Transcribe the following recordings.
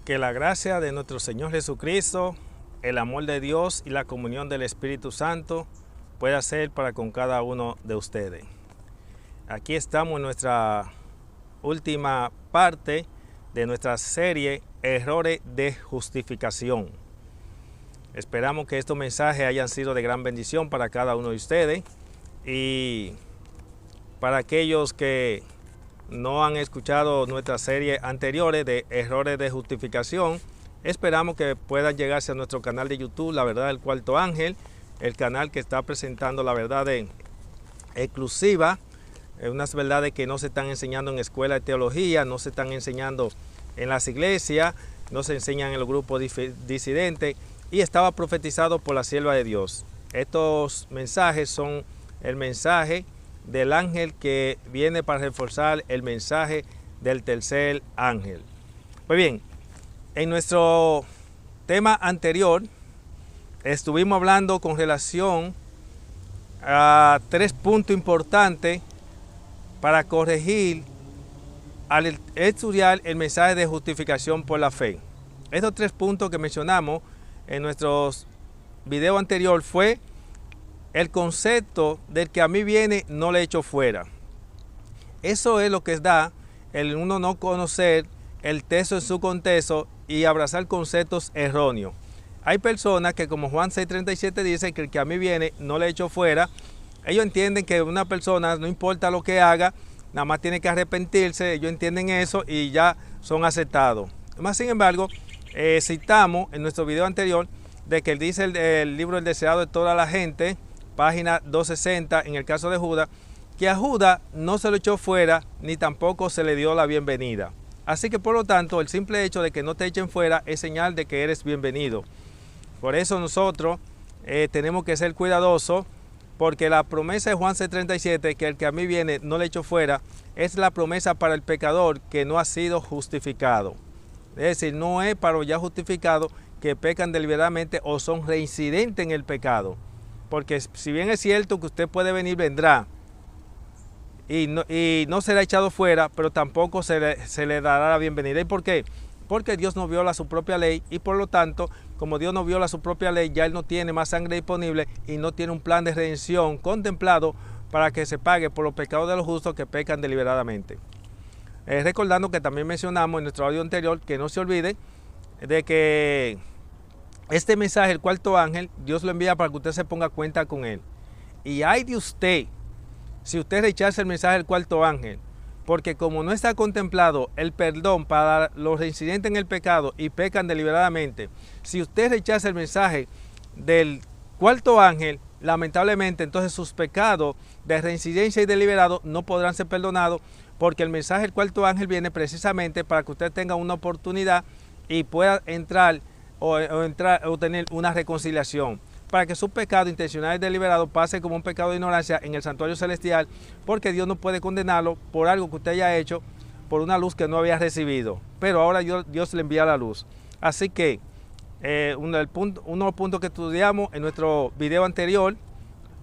Que la gracia de nuestro Señor Jesucristo, el amor de Dios y la comunión del Espíritu Santo pueda ser para con cada uno de ustedes. Aquí estamos en nuestra última parte de nuestra serie Errores de Justificación. Esperamos que estos mensajes hayan sido de gran bendición para cada uno de ustedes y para aquellos que no han escuchado nuestras series anteriores de Errores de Justificación, esperamos que puedan llegarse a nuestro canal de YouTube, La Verdad del Cuarto Ángel, el canal que está presentando la verdad exclusiva, unas verdades que no se están enseñando en escuela de teología, no se están enseñando en las iglesias, no se enseñan en los grupos disidentes, y estaba profetizado por la sierva de Dios. Estos mensajes son el mensaje del ángel que viene para reforzar el mensaje del tercer ángel. Pues bien, en nuestro tema anterior estuvimos hablando con relación a 3 puntos importantes para corregir al estudiar el mensaje de justificación por la fe. Estos 3 puntos que mencionamos en nuestros videos anterior fue el concepto del que a mí viene no le echo fuera. Eso es lo que da el uno no conocer el texto en su contexto y abrazar conceptos erróneos. Hay personas que, como Juan 6:37 dice, que el que a mí viene no le echo fuera. Ellos entienden que una persona, no importa lo que haga, nada más tiene que arrepentirse. Ellos entienden eso y ya son aceptados. Más sin embargo, citamos en nuestro video anterior de que dice el libro El deseado de toda la gente, página 260, en el caso de Judas, que a Judas no se lo echó fuera ni tampoco se le dio la bienvenida. Así que por lo tanto el simple hecho de que no te echen fuera es señal de que eres bienvenido. Por eso nosotros tenemos que ser cuidadosos, porque la promesa de Juan 6:37, que el que a mí viene no le echo fuera, es la promesa para el pecador que no ha sido justificado. Es decir, no es para los ya justificados que pecan deliberadamente o son reincidentes en el pecado. Porque si bien es cierto que usted puede venir, vendrá, y no será echado fuera, pero tampoco se le dará la bienvenida. ¿Y por qué? Porque Dios no viola su propia ley y por lo tanto, como Dios no viola su propia ley, ya Él no tiene más sangre disponible y no tiene un plan de redención contemplado para que se pague por los pecados de los justos que pecan deliberadamente. Recordando que también mencionamos en nuestro audio anterior, que no se olvide de que este mensaje, el cuarto ángel, Dios lo envía para que usted se ponga cuenta con él. Y ay de usted, si usted rechaza el mensaje del cuarto ángel, porque como no está contemplado el perdón para los reincidentes en el pecado y pecan deliberadamente, si usted rechaza el mensaje del cuarto ángel, lamentablemente entonces sus pecados de reincidencia y deliberado no podrán ser perdonados, porque el mensaje del cuarto ángel viene precisamente para que usted tenga una oportunidad y pueda entrar o tener una reconciliación, para que su pecado intencional y deliberado pase como un pecado de ignorancia en el santuario celestial, porque Dios no puede condenarlo por algo que usted haya hecho por una luz que no había recibido, pero ahora Dios le envía la luz. Así que uno de los puntos que estudiamos en nuestro video anterior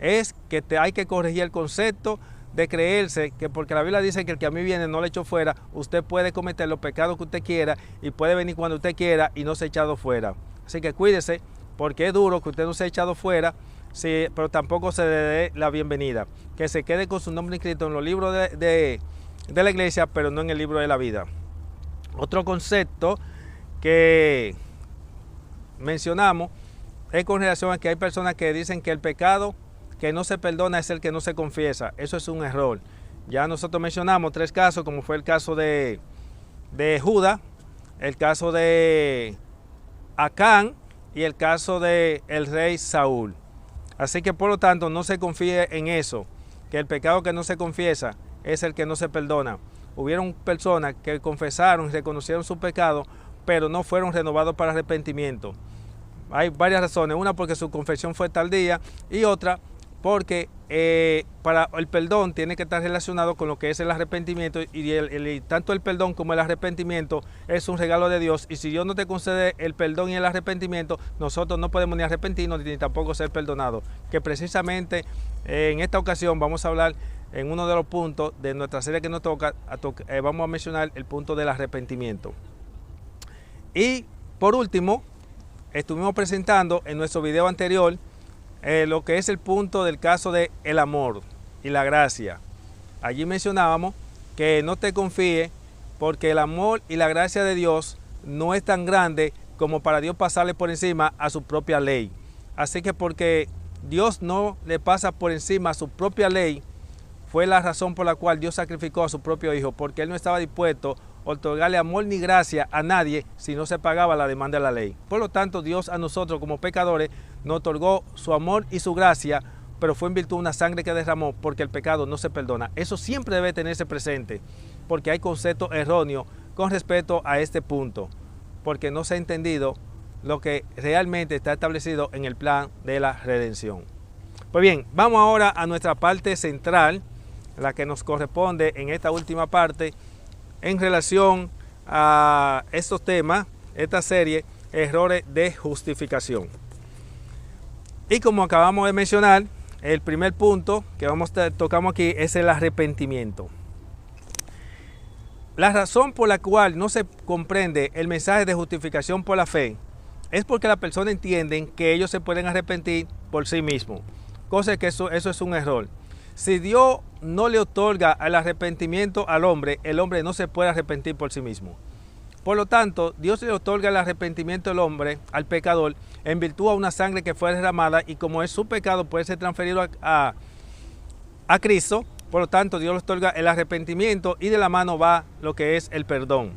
es que hay que corregir el concepto de creerse que porque la Biblia dice que el que a mí viene no le echo fuera, usted puede cometer los pecados que usted quiera y puede venir cuando usted quiera y no se ha echado fuera. Así que cuídese, porque es duro que usted no se ha echado fuera, sí, pero tampoco se le dé la bienvenida. Que se quede con su nombre inscrito en los libros de la iglesia, pero no en el libro de la vida. Otro concepto que mencionamos es con relación a que hay personas que dicen que el pecado que no se perdona es el que no se confiesa. Eso es un error. Ya nosotros mencionamos 3 casos, como fue el caso de Judas, el caso de Acán y el caso del rey Saúl. Así que por lo tanto no se confíe en eso, que el pecado que no se confiesa es el que no se perdona. Hubieron personas que confesaron y reconocieron su pecado, pero no fueron renovados para arrepentimiento. Hay varias razones. Una, porque su confesión fue tardía, y otra, porque para el perdón tiene que estar relacionado con lo que es el arrepentimiento, y tanto el perdón como el arrepentimiento es un regalo de Dios, y si Dios no te concede el perdón y el arrepentimiento, nosotros no podemos ni arrepentirnos ni tampoco ser perdonados, que precisamente en esta ocasión vamos a hablar en uno de los puntos de nuestra serie que nos toca, vamos a mencionar el punto del arrepentimiento. Y por último, estuvimos presentando en nuestro video anterior lo que es el punto del caso de el amor y la gracia. Allí mencionábamos que no te confíes porque el amor y la gracia de Dios no es tan grande como para Dios pasarle por encima a su propia ley. Así que porque Dios no le pasa por encima a su propia ley, fue la razón por la cual Dios sacrificó a su propio Hijo, porque Él no estaba dispuesto a otorgarle amor ni gracia a nadie si no se pagaba la demanda de la ley. Por lo tanto, Dios a nosotros como pecadores nos otorgó su amor y su gracia, pero fue en virtud de una sangre que derramó, porque el pecado no se perdona. Eso siempre debe tenerse presente, porque hay conceptos erróneos con respecto a este punto, porque no se ha entendido lo que realmente está establecido en el plan de la redención. Pues bien, vamos ahora a nuestra parte central, la que nos corresponde en esta última parte, en relación a estos temas, esta serie, errores de justificación. Y como acabamos de mencionar, el primer punto que tocamos aquí es el arrepentimiento. La razón por la cual no se comprende el mensaje de justificación por la fe es porque las personas entienden que ellos se pueden arrepentir por sí mismos, cosa que eso es un error. Si Dios no le otorga el arrepentimiento al hombre, el hombre no se puede arrepentir por sí mismo. Por lo tanto, Dios le otorga el arrepentimiento al hombre, al pecador, en virtud a una sangre que fue derramada, y como es su pecado puede ser transferido a Cristo. Por lo tanto, Dios le otorga el arrepentimiento y de la mano va lo que es el perdón.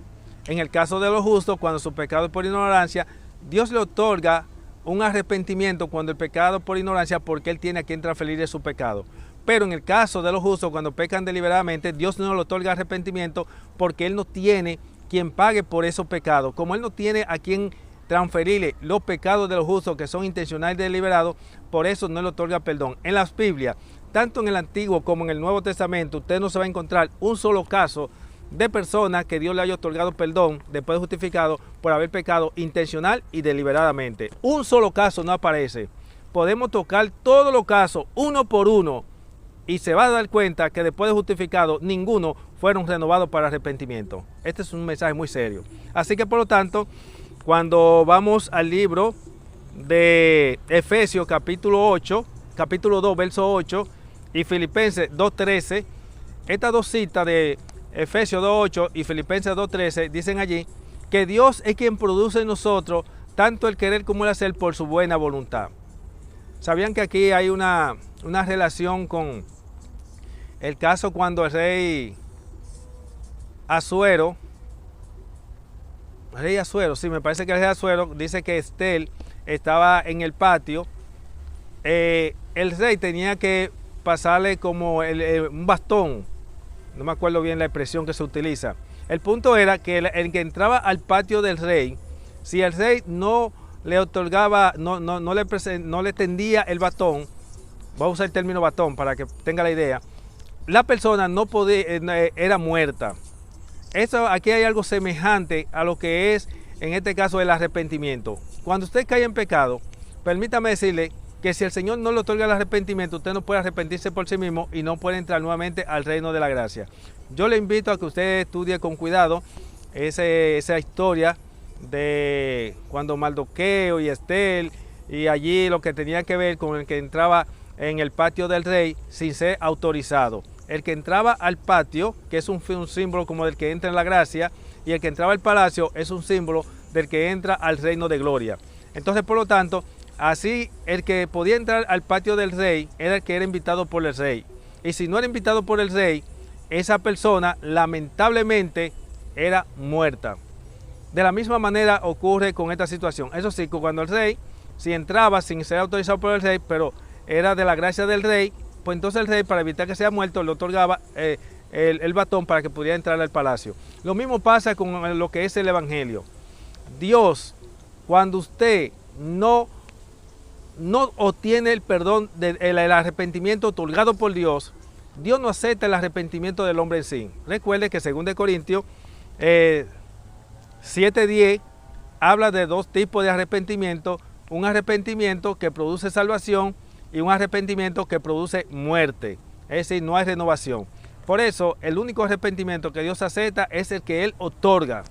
En el caso de los justos, cuando su pecado es por ignorancia, Dios le otorga un arrepentimiento cuando el pecado por ignorancia, porque Él tiene a quien transferirle su pecado. Pero en el caso de los justos, cuando pecan deliberadamente, Dios no le otorga arrepentimiento porque Él no tiene quien pague por esos pecados. Como Él no tiene a quien transferirle los pecados de los justos que son intencionales y deliberados, por eso no le otorga perdón. En las Biblias, tanto en el Antiguo como en el Nuevo Testamento, usted no se va a encontrar un solo caso de personas que Dios le haya otorgado perdón después de justificado por haber pecado intencional y deliberadamente. Un solo caso no aparece. Podemos tocar todos los casos uno por uno y se va a dar cuenta que después de justificado ninguno fueron renovados para arrepentimiento. Este es un mensaje muy serio. Así que por lo tanto, cuando vamos al libro de Efesios capítulo 2 verso 8 y Filipenses 2:13, estas dos citas de Efesios 2:8 y Filipenses 2:13 dicen allí que Dios es quien produce en nosotros tanto el querer como el hacer por su buena voluntad. ¿Sabían que aquí hay una relación con el caso cuando el rey Asuero, sí, me parece que el rey Asuero dice que Estel estaba en el patio, el rey tenía que pasarle como un bastón, no me acuerdo bien la expresión que se utiliza. El punto era que el que entraba al patio del rey, si el rey no le otorgaba, no le tendía el batón, voy a usar el término batón para que tenga la idea, la persona no podía, era muerta. Aquí hay algo semejante a lo que es, en este caso, el arrepentimiento. Cuando usted cae en pecado, permítame decirle que si el Señor no le otorga el arrepentimiento, usted no puede arrepentirse por sí mismo y no puede entrar nuevamente al reino de la gracia. Yo le invito a que usted estudie con cuidado esa historia de cuando Mardoqueo y Estel, y allí lo que tenía que ver con el que entraba en el patio del rey sin ser autorizado. El que entraba al patio, que es un símbolo como del que entra en la gracia, y el que entraba al palacio es un símbolo del que entra al reino de gloria. Entonces, por lo tanto, así el que podía entrar al patio del rey era el que era invitado por el rey. Y si no era invitado por el rey, esa persona lamentablemente era muerta. De la misma manera ocurre con esta situación. Eso sí, cuando el rey, si entraba sin ser autorizado por el rey, pero era de la gracia del rey, pues entonces el rey, para evitar que sea muerto, le otorgaba el batón para que pudiera entrar al palacio. Lo mismo pasa con lo que es el evangelio. Dios, cuando usted no obtiene el perdón, el arrepentimiento otorgado por Dios, Dios no acepta el arrepentimiento del hombre en sí. Recuerde que 2 Corintios 7:10 habla de dos tipos de arrepentimiento: un arrepentimiento que produce salvación y un arrepentimiento que produce muerte. Es decir, no hay renovación. Por eso, el único arrepentimiento que Dios acepta es el que Él otorga.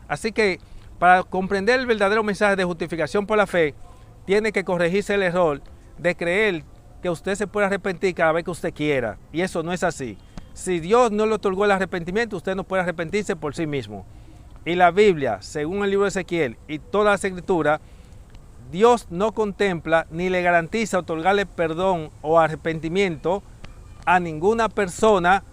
Así que, Para comprender el verdadero mensaje de justificación por la fe, tiene que corregirse el error de creer que usted se puede arrepentir cada vez que usted quiera. Y eso no es así. Si Dios no le otorgó el arrepentimiento, usted no puede arrepentirse por sí mismo. Y la Biblia, según el libro de Ezequiel y todas las escrituras, Dios no contempla ni le garantiza otorgarle perdón o arrepentimiento a ninguna persona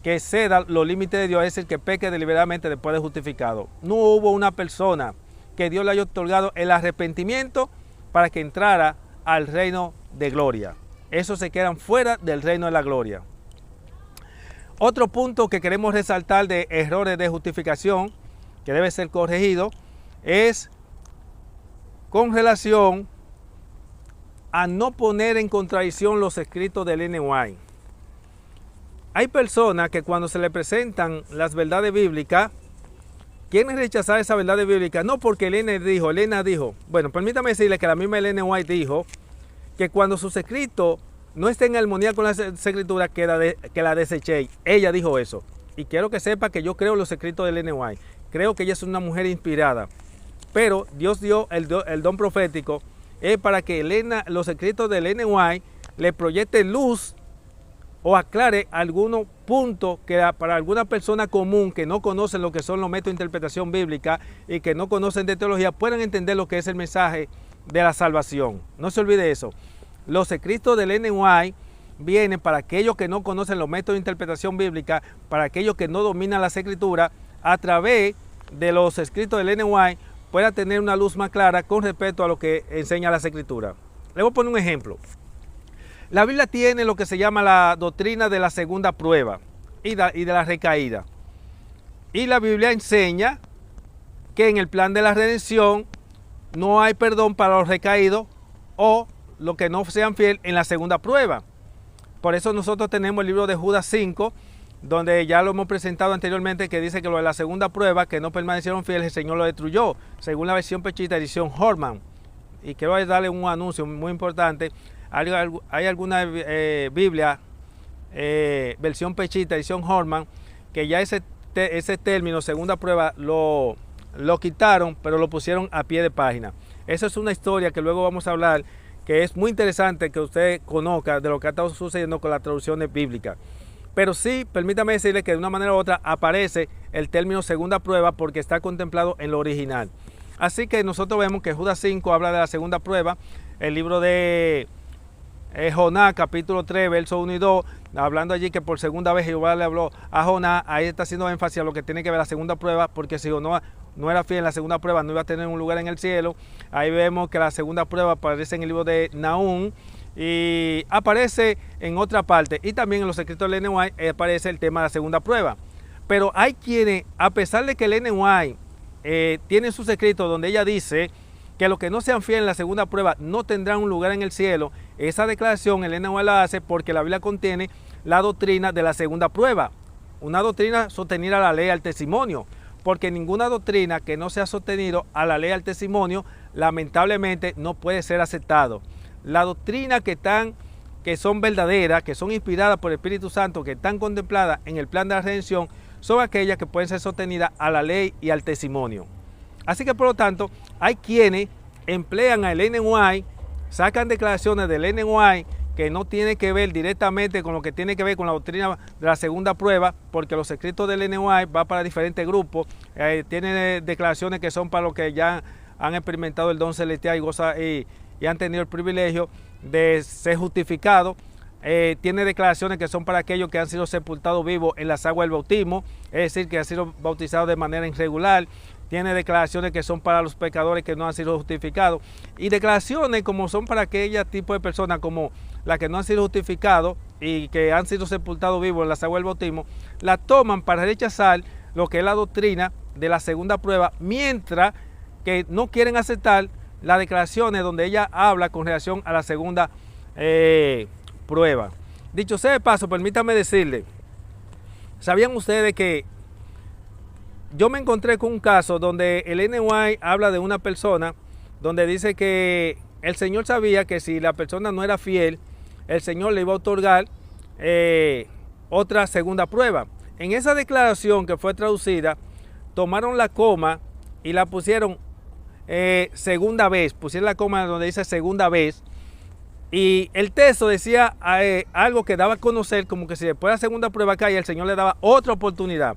que ceda los límites de Dios, es decir, que peque deliberadamente después de justificado. No hubo una persona que Dios le haya otorgado el arrepentimiento para que entrara al reino de gloria. Esos se quedan fuera del reino de la gloria. Otro punto que queremos resaltar de errores de justificación que debe ser corregido es con relación a no poner en contradicción los escritos del Ellen White. Hay personas que cuando se le presentan las verdades bíblicas, quieren rechazar esa verdad bíblica, no porque Elena dijo, bueno, permítame decirle que la misma Ellen White dijo que cuando sus escritos no estén en armonía con las escrituras, que la deseché. Ella dijo eso. Y quiero que sepa que yo creo en los escritos de Ellen White. Creo que ella es una mujer inspirada. Pero Dios dio el don profético para que los escritos de Ellen White le proyecte luz o aclare algunos puntos que para alguna persona común que no conoce lo que son los métodos de interpretación bíblica y que no conocen de teología puedan entender lo que es el mensaje de la salvación. No se olvide eso. Los escritos del Ellen White vienen para aquellos que no conocen los métodos de interpretación bíblica, para aquellos que no dominan las escrituras, a través de los escritos del Ellen White pueda tener una luz más clara con respecto a lo que enseña las escrituras. Le voy a poner un ejemplo. La Biblia tiene lo que se llama la doctrina de la segunda prueba y de la recaída. Y la Biblia enseña que en el plan de la redención no hay perdón para los recaídos o los que no sean fieles en la segunda prueba. Por eso nosotros tenemos el libro de Judas 5, donde ya lo hemos presentado anteriormente, que dice que lo de la segunda prueba, que no permanecieron fieles, el Señor lo destruyó, según la versión pechita, edición Horman. Y quiero darle un anuncio muy importante. Hay alguna Biblia, versión pechita, edición Horman, que ya ese término, segunda prueba, lo quitaron, pero lo pusieron a pie de página. Esa es una historia que luego vamos a hablar, que es muy interesante que usted conozca de lo que ha estado sucediendo con las traducciones bíblicas. Pero sí, permítame decirle que de una manera u otra aparece el término segunda prueba porque está contemplado en lo original. Así que nosotros vemos que Judas 5 habla de la segunda prueba, el libro de Jonás, capítulo 3, versos 1 y 2, hablando allí que por segunda vez Jehová le habló a Jonás, ahí está haciendo énfasis a lo que tiene que ver la segunda prueba, porque si Jonás no era fiel en la segunda prueba, no iba a tener un lugar en el cielo. Ahí vemos que la segunda prueba aparece en el libro de Nahum y aparece en otra parte, y también en los escritos de Ellen White aparece el tema de la segunda prueba. Pero hay quienes, a pesar de que Ellen White tiene sus escritos donde ella dice que los que no sean fieles en la segunda prueba no tendrán un lugar en el cielo, esa declaración Ellen White la hace porque la Biblia contiene la doctrina de la segunda prueba, una doctrina sostenida a la ley, al testimonio, porque ninguna doctrina que no sea sostenido a la ley, al testimonio, lamentablemente no puede ser aceptado. La doctrina que son verdaderas, que son inspiradas por el Espíritu Santo, que están contempladas en el plan de la redención, son aquellas que pueden ser sostenidas a la ley y al testimonio. Así que por lo tanto, hay quienes emplean a Ellen White, sacan declaraciones de Ellen White que no tiene que ver directamente con lo que tiene que ver con la doctrina de la segunda prueba, porque los escritos de Ellen White van para diferentes grupos, tiene declaraciones que son para los que ya han experimentado el don celestial y han tenido el privilegio de ser justificados. Tiene declaraciones que son para aquellos que han sido sepultados vivos en las aguas del bautismo, es decir, que han sido bautizados de manera irregular. Tiene declaraciones que son para los pecadores que no han sido justificados. Y declaraciones como son para aquellos tipos de personas como las que no han sido justificados y que han sido sepultados vivos en las aguas del bautismo, la toman para rechazar lo que es la doctrina de la segunda prueba, mientras que no quieren aceptar las declaraciones donde ella habla con relación a la segunda prueba. Dicho sea de paso, permítame decirle, ¿sabían ustedes que yo me encontré con un caso donde Ellen White habla de una persona donde dice que el Señor sabía que si la persona no era fiel, el Señor le iba a otorgar otra segunda prueba? En esa declaración que fue traducida, tomaron la coma y la pusieron segunda vez, pusieron la coma donde dice segunda vez, y el texto decía algo que daba a conocer como que si después de la segunda prueba caía, el Señor le daba otra oportunidad.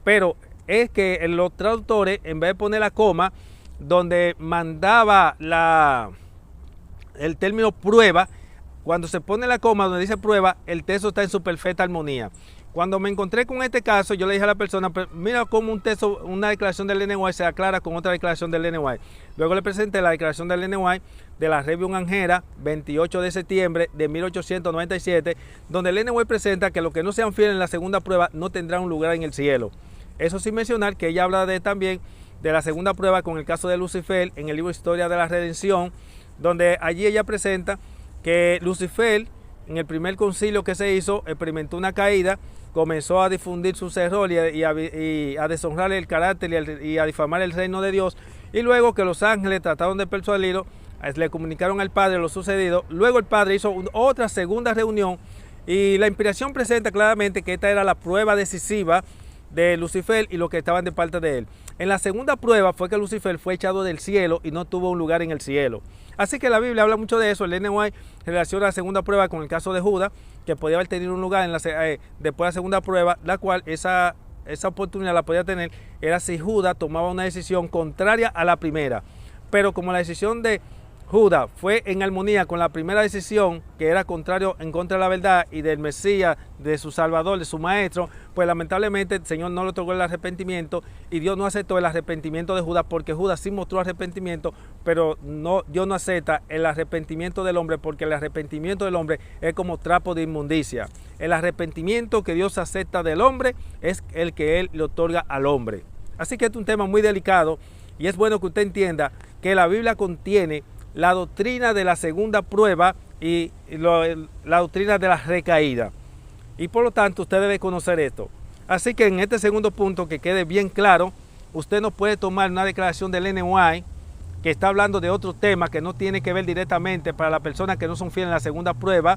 Pero es que los traductores, en vez de poner la coma donde mandaba el término prueba, cuando se pone la coma donde dice prueba, el texto está en su perfecta armonía. Cuando me encontré con este caso, yo le dije a la persona, mira cómo un texto, una declaración del Ellen White se aclara con otra declaración del Ellen White. Luego le presenté la declaración del Ellen White de la Review Angera, 28 de septiembre de 1897, donde el Ellen White presenta que los que no sean fieles en la segunda prueba no tendrán un lugar en el cielo. Eso sin mencionar que ella habla también de la segunda prueba con el caso de Lucifer en el libro Historia de la Redención, donde allí ella presenta que Lucifer, en el primer concilio que se hizo, experimentó una caída, comenzó a difundir sus errores y a deshonrar el carácter y a difamar el reino de Dios, y luego que los ángeles trataron de persuadirlo, le comunicaron al Padre lo sucedido. Luego el Padre hizo otra segunda reunión y la inspiración presenta claramente que esta era la prueba decisiva de Lucifer y los que estaban de parte de él. En la segunda prueba fue que Lucifer fue echado del cielo y no tuvo un lugar en el cielo. Así que la Biblia habla mucho de eso. El Ellen White relaciona la segunda prueba con el caso de Judas, que podía haber tenido un lugar después de la segunda prueba, la cual esa oportunidad la podía tener era si Judas tomaba una decisión contraria a la primera. Pero como la decisión de Judas fue en armonía con la primera decisión, que era contrario en contra de la verdad y del Mesías, de su Salvador, de su Maestro, pues lamentablemente el Señor no le otorgó el arrepentimiento y Dios no aceptó el arrepentimiento de Judas, porque Judas sí mostró arrepentimiento, pero Dios no acepta el arrepentimiento del hombre, porque el arrepentimiento del hombre es como trapo de inmundicia. El arrepentimiento que Dios acepta del hombre es el que Él le otorga al hombre. Así que este es un tema muy delicado y es bueno que usted entienda que la Biblia contiene la doctrina de la segunda prueba y la doctrina de la recaída. Y por lo tanto usted debe conocer esto. Así que en este segundo punto, que quede bien claro, usted no puede tomar una declaración del Ellen White que está hablando de otro tema que no tiene que ver directamente para las personas que no son fieles en la segunda prueba,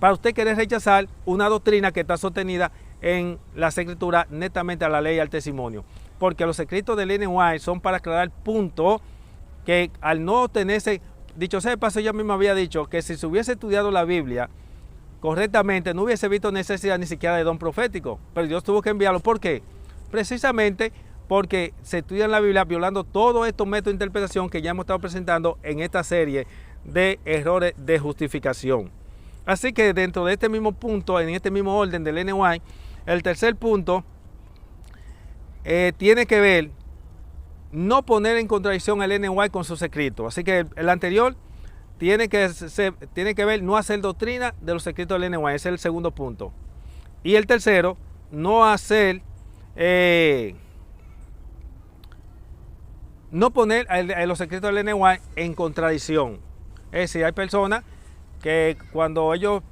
para usted querer rechazar una doctrina que está sostenida en las escrituras netamente a la ley y al testimonio. Porque los escritos del Ellen White son para aclarar puntos que al no tenerse, dicho sea de paso, ella misma había dicho que si se hubiese estudiado la Biblia correctamente, no hubiese visto necesidad ni siquiera de don profético, pero Dios tuvo que enviarlo. ¿Por qué? Precisamente porque se estudia en la Biblia violando todos estos métodos de interpretación que ya hemos estado presentando en esta serie de errores de justificación. Así que dentro de este mismo punto, en este mismo orden del Ellen White, el tercer punto tiene que ver no poner en contradicción al Ellen White con sus escritos. Así que el anterior tiene que ver no hacer doctrina de los escritos del Ellen White. Ese es el segundo punto. Y el tercero, no hacer, no poner a los escritos del Ellen White en contradicción. Es decir, hay personas que cuando ellos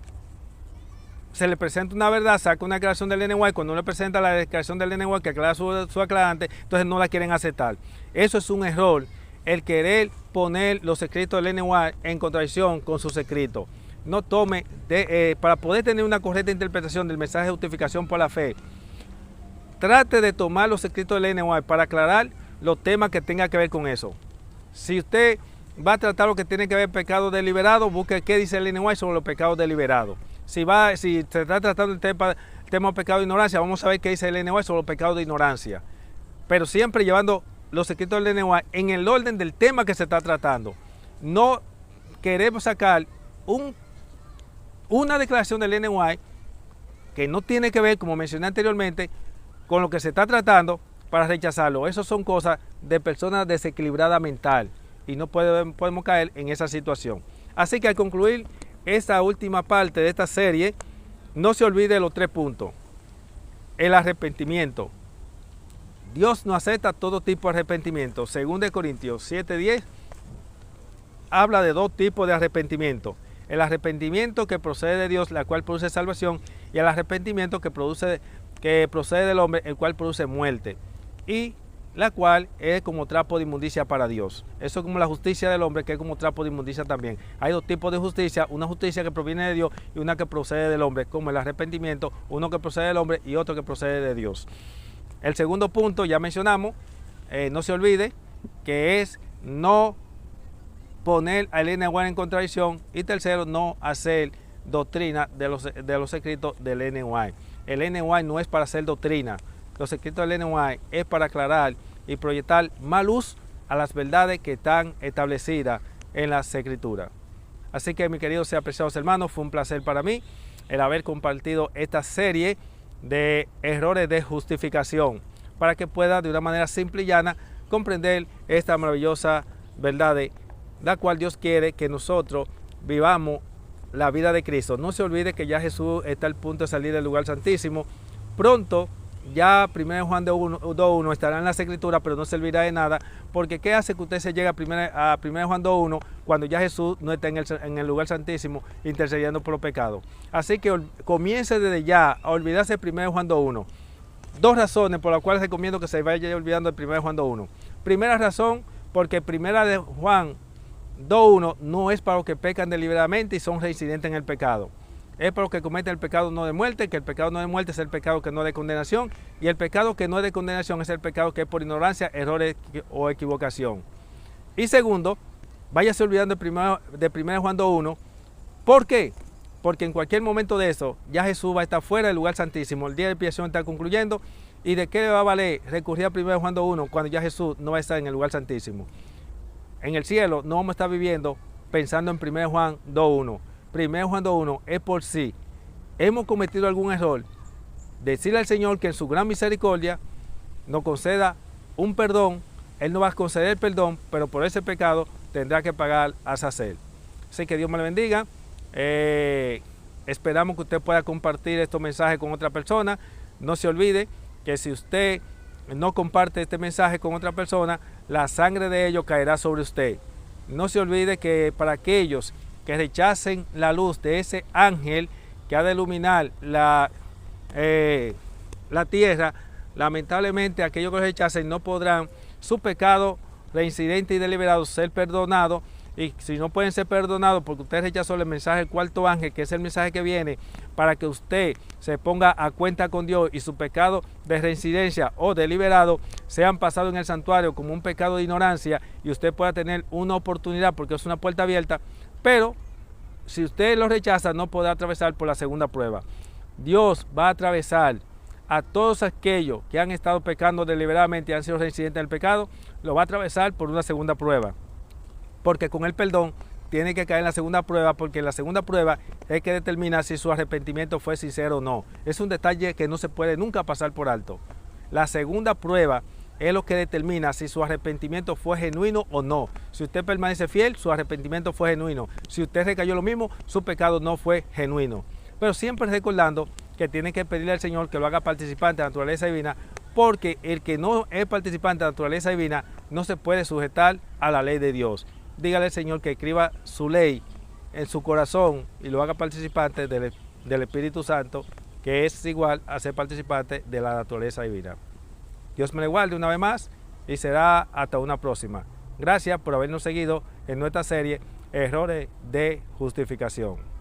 se le presenta una verdad, saca una declaración del Ellen White, cuando uno le presenta la declaración del Ellen White que aclara su aclarante, entonces no la quieren aceptar. Eso es un error, el querer poner los escritos del Ellen White en contradicción con sus escritos. No tome, para poder tener una correcta interpretación del mensaje de justificación por la fe, trate de tomar los escritos del Ellen White para aclarar los temas que tengan que ver con eso. Si usted va a tratar lo que tiene que ver pecado deliberado, busque qué dice el Ellen White sobre los pecados deliberados. Si se está tratando el tema de pecado de ignorancia, vamos a ver qué dice el Ellen White sobre los pecados de ignorancia. Pero siempre llevando los escritos del Ellen White en el orden del tema que se está tratando. No queremos sacar una declaración del Ellen White que no tiene que ver, como mencioné anteriormente, con lo que se está tratando para rechazarlo. Eso son cosas de personas desequilibradas mental y no podemos caer en esa situación. Así que al concluir esta última parte de esta serie, no se olvide los 3 puntos. El arrepentimiento. Dios no acepta todo tipo de arrepentimiento. 2 Corintios 7:10 habla de 2 tipos de arrepentimiento. El arrepentimiento que procede de Dios, la cual produce salvación, y el arrepentimiento que procede del hombre, el cual produce muerte, y la cual es como trapo de inmundicia para Dios. Eso es como la justicia del hombre, que es como trapo de inmundicia también. Hay 2 tipos de justicia, una justicia que proviene de Dios y una que procede del hombre, como el arrepentimiento, uno que procede del hombre y otro que procede de Dios. El segundo punto, ya mencionamos, no se olvide que es no poner al Ellen White en contradicción, y tercero, no hacer doctrina de los escritos del Ellen White. El Ellen White no es para hacer doctrina, los escritos del Ellen White es para aclarar y proyectar más luz a las verdades que están establecidas en las escrituras. Así que, mis queridos y apreciados hermanos, fue un placer para mí el haber compartido esta serie de errores de justificación, para que pueda de una manera simple y llana comprender esta maravillosa verdad, la cual Dios quiere que nosotros vivamos la vida de Cristo. No se olvide que ya Jesús está al punto de salir del lugar santísimo. Pronto ya 1 Juan 2.1 estará en las escrituras, pero no servirá de nada, porque ¿qué hace que usted se llegue a 1 Juan 2.1 cuando ya Jesús no está en el lugar santísimo intercediendo por los pecados? Así que comience desde ya a olvidarse de 1 Juan 2.1. Dos razones por las cuales recomiendo que se vaya olvidando de 1 Juan 2.1. Primera razón, porque 1 Juan 2.1 no es para los que pecan deliberadamente y son reincidentes en el pecado. Es para los que cometen el pecado no de muerte, que el pecado no de muerte es el pecado que no es de condenación, y el pecado que no es de condenación es el pecado que es por ignorancia, errores o equivocación. Y segundo, váyase olvidando de 1 Juan 2.1. ¿Por qué? Porque en cualquier momento de eso, ya Jesús va a estar fuera del lugar santísimo, el día de expiación está concluyendo, y ¿de qué le va a valer recurrir a 1 Juan 2.1 cuando ya Jesús no va a estar en el lugar santísimo? En el cielo no vamos a estar viviendo pensando en 1 Juan 2.1. 1 Juan 2.1 es por si hemos cometido algún error, decirle al Señor que en su gran misericordia nos conceda un perdón. Él nos va a conceder el perdón, pero por ese pecado tendrá que pagar a sacer. Así que Dios me le bendiga. Esperamos que usted pueda compartir estos mensajes con otra persona. No se olvide que si usted no comparte este mensaje con otra persona, la sangre de ellos caerá sobre usted. No se olvide que para aquellos que rechacen la luz de ese ángel que ha de iluminar la tierra, lamentablemente aquellos que lo rechacen no podrán su pecado reincidente y deliberado ser perdonado. Y si no pueden ser perdonados porque usted rechazó el mensaje del cuarto ángel, que es el mensaje que viene para que usted se ponga a cuenta con Dios y su pecado de reincidencia o deliberado sean pasados en el santuario como un pecado de ignorancia, y usted pueda tener una oportunidad porque es una puerta abierta. Pero si usted lo rechaza, no podrá atravesar por la segunda prueba. Dios va a atravesar a todos aquellos que han estado pecando deliberadamente y han sido reincidentes en el pecado, lo va a atravesar por una segunda prueba. Porque con el perdón tiene que caer en la segunda prueba, porque en la segunda prueba es que determina si su arrepentimiento fue sincero o no. Es un detalle que no se puede nunca pasar por alto. La segunda prueba es lo que determina si su arrepentimiento fue genuino o no. Si usted permanece fiel, su arrepentimiento fue genuino. Si usted recayó lo mismo, su pecado no fue genuino. Pero siempre recordando que tiene que pedirle al Señor que lo haga participante de la naturaleza divina, porque el que no es participante de la naturaleza divina no se puede sujetar a la ley de Dios. Dígale al Señor que escriba su ley en su corazón y lo haga participante del Espíritu Santo, que es igual a ser participante de la naturaleza divina. Dios me le guarde una vez más y será hasta una próxima. Gracias por habernos seguido en nuestra serie Errores de Justificación.